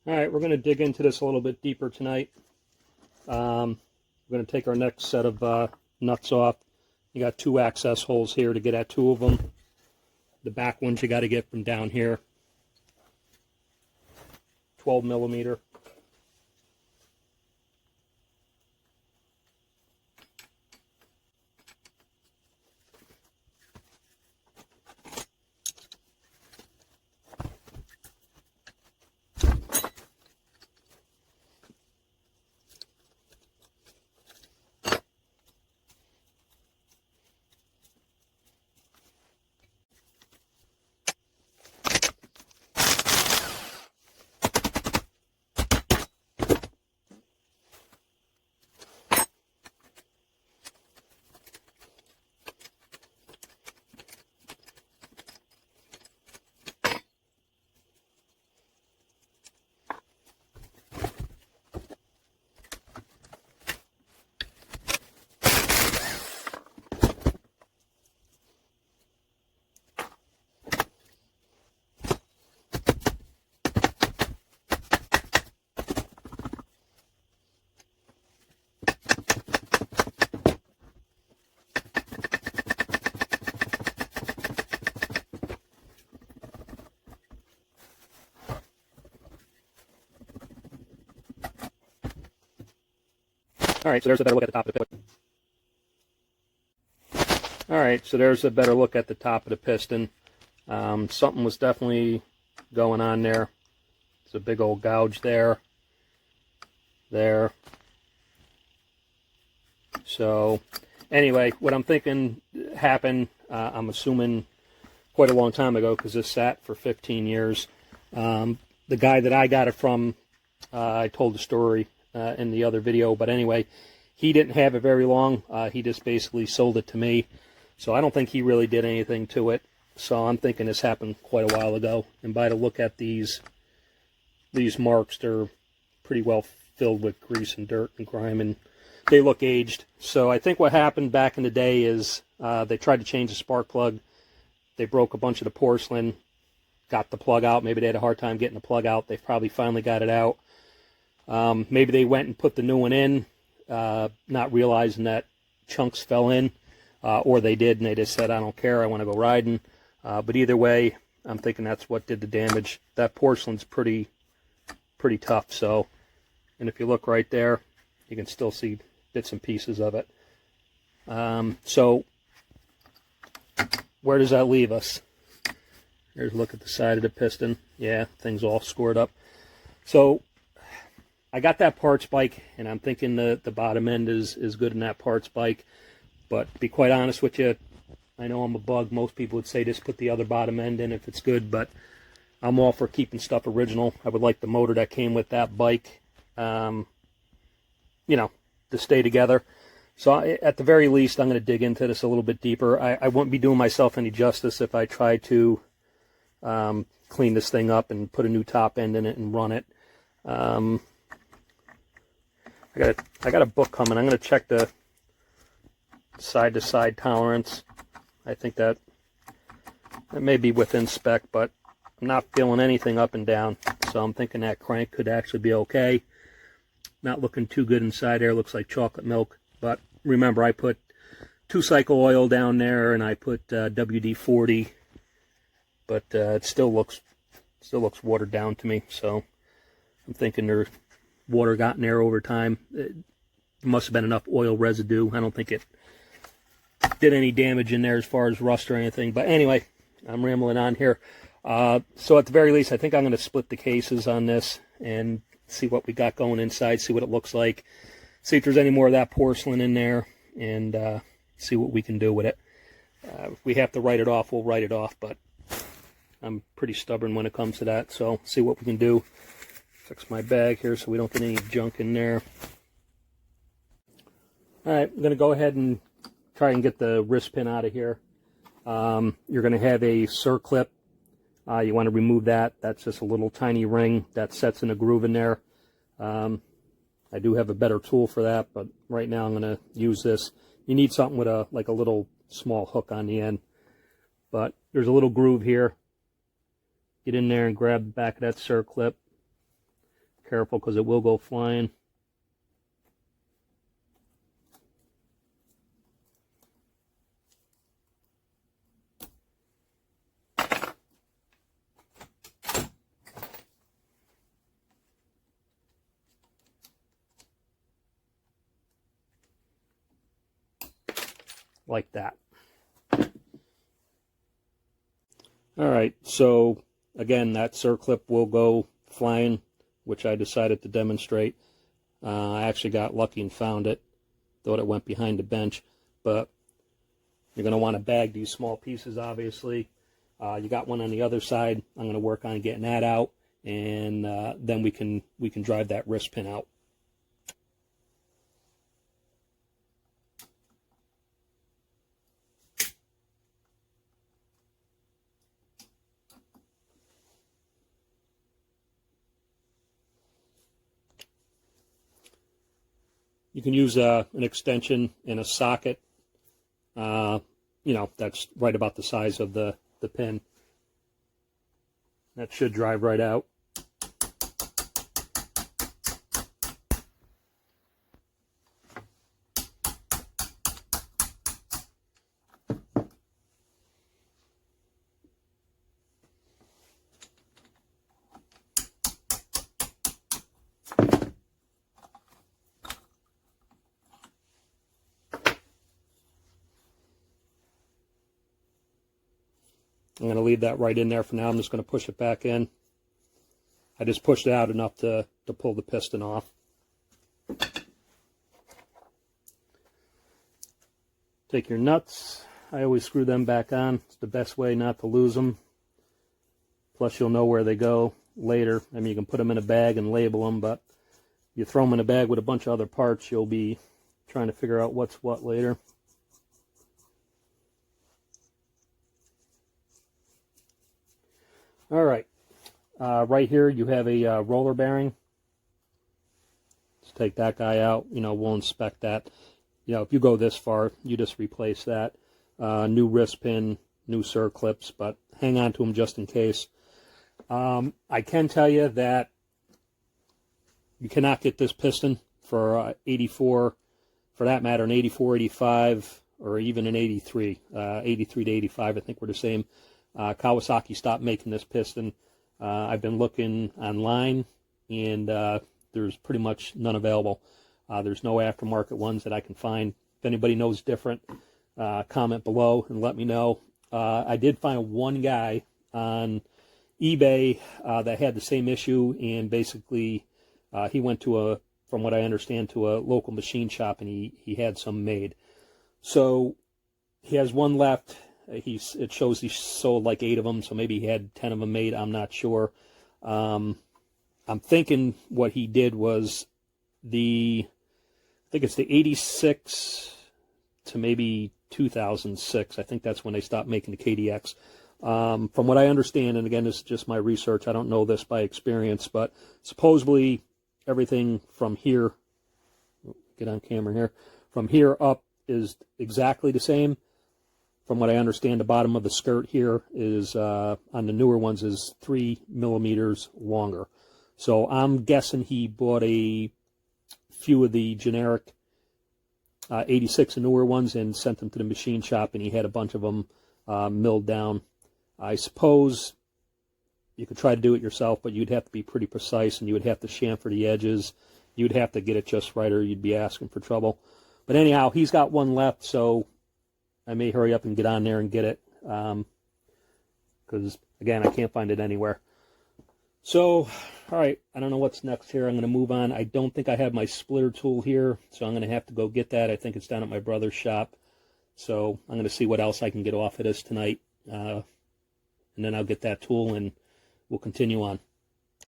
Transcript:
All right, we're going to dig into this a little bit deeper tonight. We're going to take our next set of nuts off. You got 2 access holes here to get at 2 of them. The back ones you got to get from down here. 12 millimeter. All right, so there's a better look at the top of the piston. All right, so there's a better look at the top of the piston. Something was definitely going on there. It's a big old gouge there. There. So, anyway, what I'm thinking happened, I'm assuming quite a long time ago because this sat for 15 years. The guy that I got it from, I told the story in the other video, but anyway, he didn't have it very long. He just basically sold it to me, so I don't think he really did anything to it. So I'm thinking this happened quite a while ago, and by the look at these marks, they're pretty well filled with grease and dirt and grime, and they look aged. So I think what happened back in the day is they tried to change the spark plug. They broke a bunch of the porcelain, got the plug out. Maybe they had a hard time getting the plug out. They probably finally got it out. Maybe they went and put the new one in, not realizing that chunks fell in, or they did and they just said, I don't care, I want to go riding. But either way, I'm thinking that's what did the damage. That porcelain's pretty tough. So, and if you look right there, you can still see bits and pieces of it. So where does that leave us? Here's a look at the side of the piston. Yeah, things all scored up. So I got that parts bike, and I'm thinking the bottom end is good in that parts bike. But to be quite honest with you, I know I'm a bug. Most people would say just put the other bottom end in if it's good, but I'm all for keeping stuff original. I would like the motor that came with that bike, to stay together. So at the very least, I'm going to dig into this a little bit deeper. I wouldn't be doing myself any justice if I tried to clean this thing up and put a new top end in it and run it. I got a book coming. I'm going to check the side-to-side tolerance. I think that may be within spec, but I'm not feeling anything up and down. So I'm thinking that crank could actually be okay. Not looking too good inside there. Looks like chocolate milk. But remember, I put 2-cycle oil down there, and I put WD-40. But it still looks watered down to me. So I'm thinking there's water got in there over time. It must have been enough oil residue. I don't think it did any damage in there as far as rust or anything. But anyway, I'm rambling on here. So at the very least, I think I'm going to split the cases on this and see what we got going inside, see what it looks like, see if there's any more of that porcelain in there, and see what we can do with it. If we have to write it off, we'll write it off, but I'm pretty stubborn when it comes to that, so see what we can do. Fix my bag here so we don't get any junk in there. Alright, I'm going to go ahead and try and get the wrist pin out of here. You're going to have a circlip. You want to remove that. That's just a little tiny ring that sets in a groove in there. I do have a better tool for that, but right now I'm going to use this. You need something with a little small hook on the end. But there's a little groove here. Get in there and grab the back of that circlip. Careful, because it will go flying. Like that. All right, so again, that circlip will go flying, which I decided to demonstrate. I actually got lucky and found it. Thought it went behind the bench, but you're going to want to bag these small pieces, obviously. You got one on the other side. I'm going to work on getting that out, and then we can drive that wrist pin out. You can use an extension in a socket, you know, that's right about the size of the pin. That should drive right out. I'm going to leave that right in there for now. I'm just going to push it back in. I just pushed it out enough to pull the piston off. Take your nuts. I always screw them back on. It's the best way not to lose them. Plus you'll know where they go later. I mean, you can put them in a bag and label them, but you throw them in a bag with a bunch of other parts, you'll be trying to figure out what's what later. All right, right here you have a roller bearing. Let's take that guy out. You know, we'll inspect that. You know, if you go this far, you just replace that. New wrist pin, new circlips, but hang on to them just in case. I can tell you that you cannot get this piston for 84, for that matter, an 84, 85, or even an 83. 83 to 85, I think we're the same. Kawasaki stopped making this piston. I've been looking online, and there's pretty much none available. There's no aftermarket ones that I can find. If anybody knows different, comment below and let me know. I did find one guy on eBay that had the same issue, and basically he went to from what I understand, to a local machine shop, and he had some made. So he has one left. It shows he sold like 8 of them, so maybe he had 10 of them made. I'm not sure. I'm thinking what he did was I think it's the 86 to maybe 2006. I think that's when they stopped making the KDX. From what I understand, and again, this is just my research, I don't know this by experience, but supposedly everything from here, get on camera here, from here up is exactly the same. From what I understand, the bottom of the skirt here is, on the newer ones, is 3 millimeters longer. So I'm guessing he bought a few of the generic 86 and newer ones and sent them to the machine shop, and he had a bunch of them milled down. I suppose you could try to do it yourself, but you'd have to be pretty precise, and you would have to chamfer the edges. You'd have to get it just right, or you'd be asking for trouble. But anyhow, he's got one left, so I may hurry up and get on there and get it, because, again, I can't find it anywhere. So, all right, I don't know what's next here. I'm going to move on. I don't think I have my splitter tool here, so I'm going to have to go get that. I think it's down at my brother's shop. So I'm going to see what else I can get off of this tonight, and then I'll get that tool, and we'll continue on.